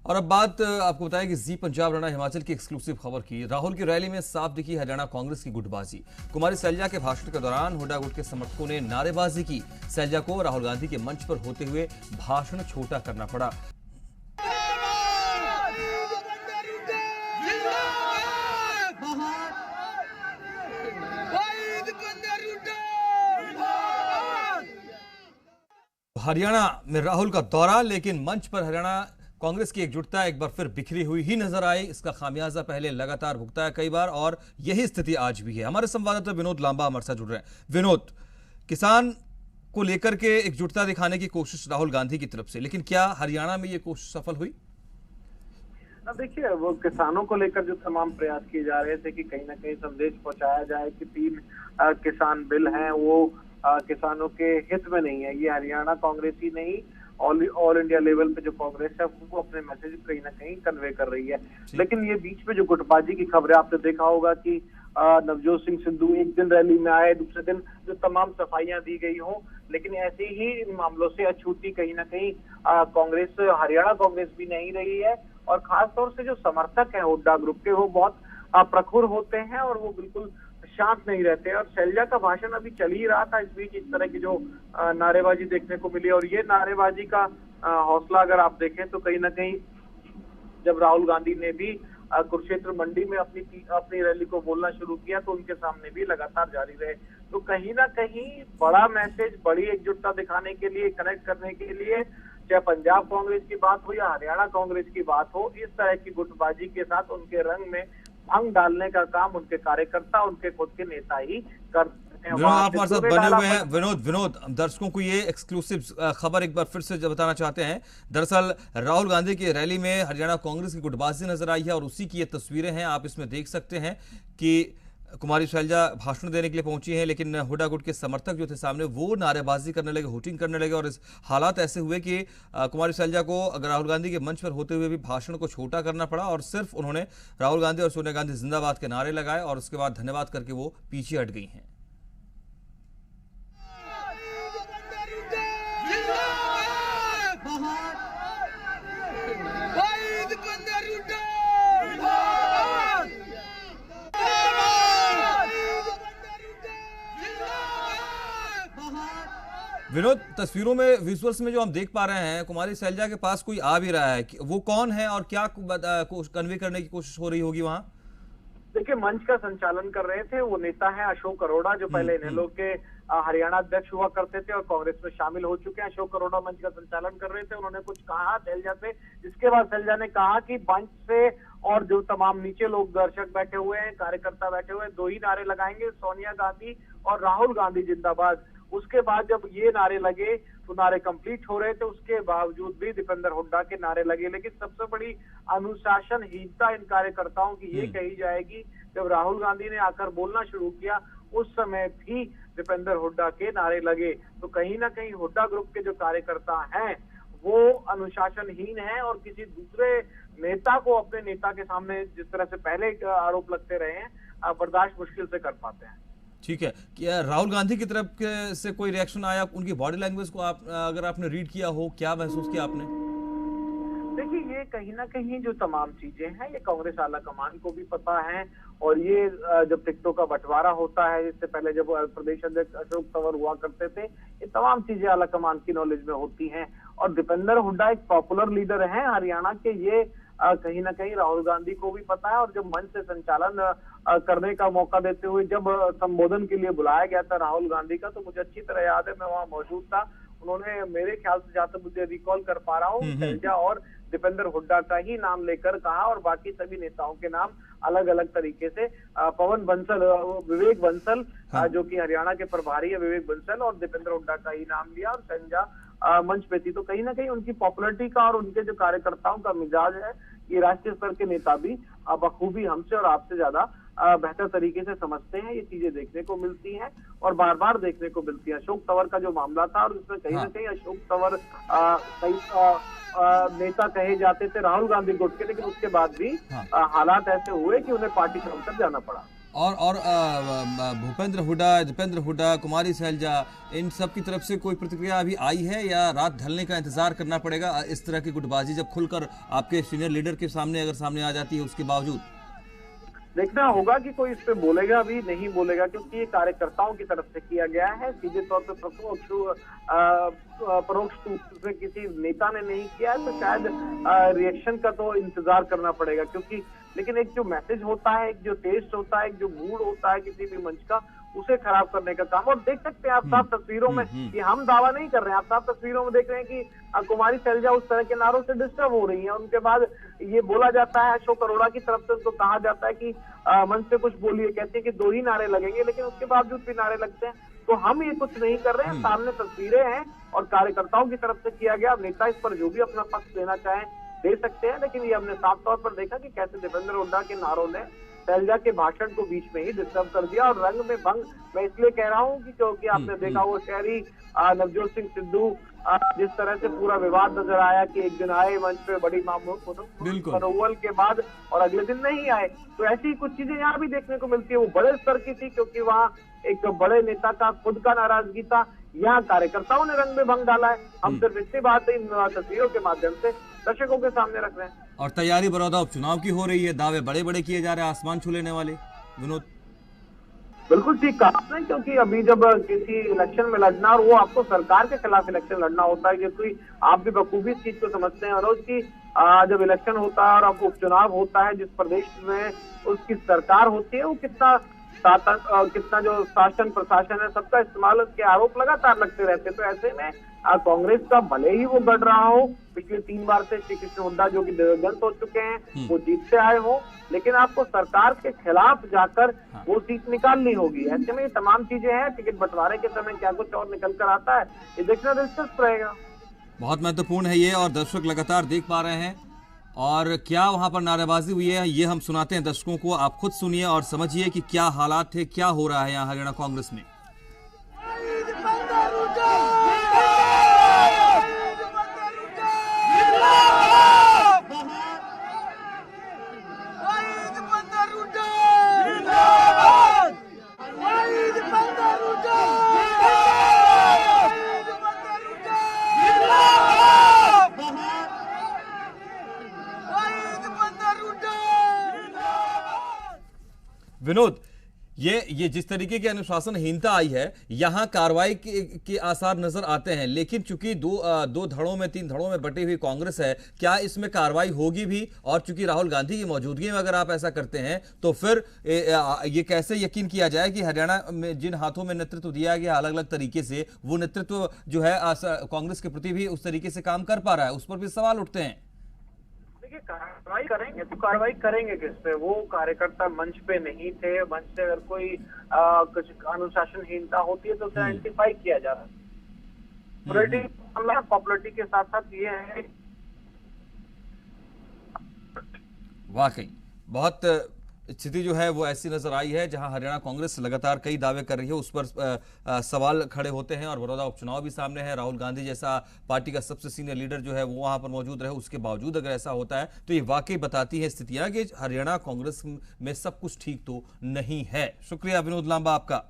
और अब बात आपको बताया कि जी पंजाब हरियाणा हिमाचल की एक्सक्लूसिव खबर की। राहुल की रैली में साफ दिखी हरियाणा कांग्रेस की गुटबाजी। कुमारी सैलजा के भाषण के दौरान हुड्डा गुट के समर्थकों ने नारेबाजी की। सैलजा को राहुल गांधी के मंच पर होते हुए भाषण छोटा करना पड़ा। हरियाणा में राहुल का दौरा, लेकिन मंच पर हरियाणा कांग्रेस की एकजुटता एक बार फिर बिखरी हुई ही नजर आई। इसका खामियाजा पहले लगातार भुगता है कई बार, और यही स्थिति आज भी है। हमारे संवाददाता विनोद लांबा हमारे साथ जुड़ रहे हैं। विनोद, किसान को लेकर के एकजुटता दिखाने की कोशिश राहुल गांधी की तरफ से, लेकिन क्या हरियाणा में ये कोशिश सफल हुई? अब देखिए, वो किसानों को लेकर जो तमाम प्रयास किए जा रहे थे कि कहीं ना कहीं संदेश पहुंचाया जाए कि 3 किसान बिल हैं वो किसानों के हित में नहीं है। ये हरियाणा कांग्रेस ही नहीं, ऑल इंडिया लेवल पे जो कांग्रेस है वो अपने मैसेज कहीं ना कहीं कन्वे कर रही है। लेकिन ये बीच में जो गुटबाजी की खबरें आपने देखा होगा कि नवजोत सिंह सिद्धू एक दिन रैली में आए, दूसरे दिन जो तमाम सफाइयां दी गई हो, लेकिन ऐसे ही इन मामलों से अछूती कहीं ना कहीं कांग्रेस, हरियाणा कांग्रेस भी नहीं रही है। और खासतौर से जो समर्थक हैं हुड्डा ग्रुप के, वो बहुत प्रखुर होते हैं और वो बिल्कुल शांत नहीं रहते। और सैलजा का भाषण अभी चल ही रहा था, इस बीच इस तरह की जो नारेबाजी देखने को मिली। और ये नारेबाजी का हौसला अगर आप देखें तो कहीं ना कहीं जब राहुल गांधी ने भी कुरुक्षेत्र मंडी में अपनी रैली को बोलना शुरू किया तो उनके सामने भी लगातार जारी रहे। तो कहीं ना कहीं बड़ा मैसेज, बड़ी एकजुटता दिखाने के लिए, कनेक्ट करने के लिए, चाहे पंजाब कांग्रेस की बात हो या हरियाणा कांग्रेस की बात हो, इस तरह की गुटबाजी के साथ उनके रंग में भंग डालने का काम उनके कार्यकर्ता, उनके खुद के नेता ही करते हैं। विनोद, आप हमारे साथ बने हुए हैं। विनोद, दर्शकों को ये एक्सक्लूसिव खबर एक बार फिर से बताना चाहते हैं। दरअसल राहुल गांधी की रैली में हरियाणा कांग्रेस की गुटबाजी नजर आई है और उसी की ये तस्वीरें हैं। आप इसमें देख सकते हैं कि कुमारी सैलजा भाषण देने के लिए पहुंची हैं, लेकिन हुड्डा गुट के समर्थक जो थे सामने, वो नारेबाजी करने लगे, हुटिंग करने लगे। और इस हालात ऐसे हुए कि कुमारी सैलजा को राहुल गांधी के मंच पर होते हुए भी भाषण को छोटा करना पड़ा, और सिर्फ उन्होंने राहुल गांधी और सोनिया गांधी जिंदाबाद के नारे लगाए और उसके बाद धन्यवाद करके वो पीछे हट गई हैं। विनोद, तस्वीरों में, विजुअल्स में जो हम देख पा रहे हैं, कुमारी सैलजा के पास कोई आ भी रहा है। वो कौन है और क्या कन्वे करने की कोशिश हो रही होगी वहां? देखिए, मंच का संचालन कर रहे थे वो नेता है अशोक अरोड़ा, जो पहले इनेलो के हरियाणा अध्यक्ष हुआ करते थे और कांग्रेस में शामिल हो चुके हैं। अशोक अरोड़ा मंच का संचालन कर रहे थे। उन्होंने कुछ कहा सैलजा से, जिसके बाद सैलजा ने कहा कि मंच से और जो तमाम नीचे लोग दर्शक बैठे हुए हैं, कार्यकर्ता बैठे हुए हैं, 2 ही नारे लगाएंगे, सोनिया गांधी और राहुल गांधी जिंदाबाद। उसके बाद जब ये नारे लगे तो नारे कंप्लीट हो रहे थे, उसके बावजूद भी दीपेंद्र हुड्डा के नारे लगे। लेकिन सबसे बड़ी अनुशासनहीनता इन कार्यकर्ताओं की ये कही जाएगी, जब राहुल गांधी ने आकर बोलना शुरू किया उस समय भी दीपेंद्र हुड्डा के नारे लगे। तो कहीं ना कहीं हुड्डा ग्रुप के जो कार्यकर्ता हैं वो अनुशासनहीन हैं और किसी दूसरे नेता को अपने नेता के सामने जिस तरह से पहले आरोप लगते रहे हैं, बर्दाश्त मुश्किल से कर पाते हैं। ठीक है, क्या राहुल गांधी की तरफ से कोई रिएक्शन आया? उनकी बॉडी लैंग्वेज को अगर आपने रीड किया हो, क्या महसूस किया आपने? देखिए, ये कहीं ना कहीं जो तमाम चीजें हैं ये कांग्रेस आला कमान को भी पता है। और ये जब टिकटों का बंटवारा होता है, इससे पहले जब प्रदेश अध्यक्ष अशोक तंवर हुआ करते थे, ये तमाम चीजें आला कमान की नॉलेज में होती हैं। और दीपेंद्र हुड्डा एक पॉपुलर लीडर हैं हरियाणा के, ये कहीं ना कहीं राहुल गांधी को भी पता है। और जब मंच से संचालन करने का मौका देते हुए जब संबोधन के लिए बुलाया गया था राहुल गांधी का, तो मुझे अच्छी तरह याद है, मैं वहां मौजूद था। उन्होंने मेरे ख्याल से, जहां तक मुझे रिकॉल कर पा रहा हूँ, सैलजा और दीपेंद्र हुड्डा का ही नाम लेकर कहा और बाकी सभी नेताओं के नाम अलग अलग तरीके से, पवन बंसल, विवेक बंसल, जो कि हरियाणा के प्रभारी है, विवेक बंसल, और दीपेंद्र हुड्डा का ही नाम लिया। और सैलजा मंच पे थी। तो कहीं ना कहीं उनकी पॉपुलरिटी का और उनके जो कार्यकर्ताओं का मिजाज है, ये राष्ट्रीय स्तर के नेता भी बखूबी हमसे और आपसे ज्यादा बेहतर तरीके से समझते हैं। ये चीजें देखने को मिलती हैं और बार बार देखने को मिलती है। अशोक तंवर का जो मामला था, और उसमें कहीं ना कहीं अशोक तंवर कई नेता कहे जाते थे राहुल गांधी गुट के, लेकिन उसके बाद भी हालात ऐसे हुए कि उन्हें पार्टी छोड़कर जाना पड़ा। और भूपेंद्र हुड्डा, दीपेंद्र हुड्डा, कुमारी सैलजा, इन सब की तरफ से कोई प्रतिक्रिया अभी आई है या रात ढलने का इंतजार करना पड़ेगा इस तरह की गुटबाजी जब खुलकर आपके सीनियर लीडर के सामने अगर सामने आ जाती है उसके बावजूद? देखना होगा कि कोई इस पे बोलेगा भी नहीं बोलेगा, क्योंकि ये कार्यकर्ताओं की तरफ से किया गया है, सीधे तौर पे परोक्ष रूप से किसी नेता ने नहीं किया है, तो शायद रिएक्शन का तो इंतजार करना पड़ेगा। क्योंकि लेकिन एक जो मैसेज होता है, एक जो टेस्ट होता है, एक जो मूड होता है किसी भी मंच का, उसे खराब करने का काम। और देख सकते हैं आप साफ तस्वीरों में, ये हम दावा नहीं कर रहे हैं, आप साफ तस्वीरों में देख रहे हैं कि कुमारी सैलजा उस तरह के नारों से डिस्टर्ब हो रही हैं। उनके बाद ये बोला जाता है, अशोक अरोड़ा की तरफ से उनको कहा जाता है कि मंच पे कुछ बोलिए, कहते हैं कि 2 ही नारे लगेंगे, लेकिन उसके बावजूद भी नारे लगते हैं। तो हम ये कुछ नहीं कर रहे हैं, सामने तस्वीरें हैं और कार्यकर्ताओं की तरफ से किया गया। नेता इस पर जो भी अपना पक्ष देना चाहें दे सकते हैं, लेकिन ये हमने साफ तौर पर देखा कि कैसे दीपेंद्र हुड्डा के नारों ने सैलजा के भाषण को बीच में ही डिस्टर्ब कर दिया। और रंग में भंग मैं इसलिए कह रहा हूँ कि क्योंकि आपने देखा वो शहरी नवजोत सिंह सिद्धू जिस तरह से पूरा विवाद नजर आया कि एक दिन आए मंच पे बड़ी मनोवल के बाद और अगले दिन नहीं आए, तो ऐसी कुछ चीजें यहाँ भी देखने को मिलती है। वो बड़े स्तर की थी क्योंकि वहाँ एक बड़े नेता का खुद का नाराजगी था, यहाँ कार्यकर्ताओं ने रंग में भंग डाला है। हम सिर्फ इतनी बात इन तस्वीरों के माध्यम से दर्शकों के सामने रख रहे हैं। और तैयारी बड़ौदा उपचुनाव की हो रही है, दावे बड़े बड़े किए जा रहे हैं, आसमान छू लेने वाले। विनोद, बिल्कुल ठीक कहा आपने, क्योंकि अभी जब किसी इलेक्शन में लड़ना, और वो आपको सरकार के खिलाफ इलेक्शन लड़ना होता है, क्योंकि आप भी बखूबी इस चीज को समझते हैं मनोज की जब इलेक्शन होता है और अब उपचुनाव होता है, जिस प्रदेश में उसकी सरकार होती है, वो कितना जो शासन प्रशासन है सबका इस्तेमाल के आरोप लगातार लगते रहते हैं। तो ऐसे में कांग्रेस का भले ही वो बढ़ रहा हो, पिछले 3 बार से श्री कृष्ण हुड्डा जो कि दिवंगत हो चुके हैं वो जीतते आए हो, लेकिन आपको सरकार के खिलाफ जाकर वो सीट निकालनी होगी। ऐसे में ये तमाम चीजें हैं, टिकट बंटवारे के समय क्या कुछ और निकल कर आता है, ये देखना दिलचस्प रहेगा। बहुत महत्वपूर्ण है ये, और दर्शक लगातार देख पा रहे हैं। और क्या वहां पर नारेबाजी हुई है ये हम सुनाते हैं दर्शकों को, आप खुद सुनिए और समझिए कि क्या हालात थे, क्या हो रहा है यहाँ हरियाणा कांग्रेस में। विनोद, ये जिस तरीके की अनुशासनहीनता आई है, यहाँ कार्रवाई के आसार नजर आते हैं, लेकिन चूंकि दो धड़ों में 3 धड़ों में बटी हुई कांग्रेस है, क्या इसमें कार्रवाई होगी भी? और चूंकि राहुल गांधी की मौजूदगी में अगर आप ऐसा करते हैं तो फिर ये कैसे यकीन किया जाए कि हरियाणा में जिन हाथों में नेतृत्व दिया गया अलग अलग तरीके से, वो नेतृत्व जो है कांग्रेस के प्रति भी उस तरीके से काम कर पा रहा है? उस पर भी सवाल उठते हैं। कार्रवाई करेंगे तो कार्रवाई करेंगे किस पे? वो कार्यकर्ता मंच पे नहीं थे, मंच से अगर कोई कुछ अनुशासनहीनता होती है तो उसे आइडेंटिफाई किया जा रहा है। पॉपुलरिटी के साथ साथ ये है, वाकई बहुत स्थिति जो है वो ऐसी नजर आई है जहां हरियाणा कांग्रेस लगातार कई दावे कर रही है, उस पर सवाल खड़े होते हैं। और बड़ौदा उपचुनाव भी सामने है, राहुल गांधी जैसा पार्टी का सबसे सीनियर लीडर जो है वो वहां पर मौजूद रहे, उसके बावजूद अगर ऐसा होता है तो ये वाकई बताती है स्थितियां कि हरियाणा कांग्रेस में सब कुछ ठीक तो नहीं है। शुक्रिया विनोद लांबा आपका।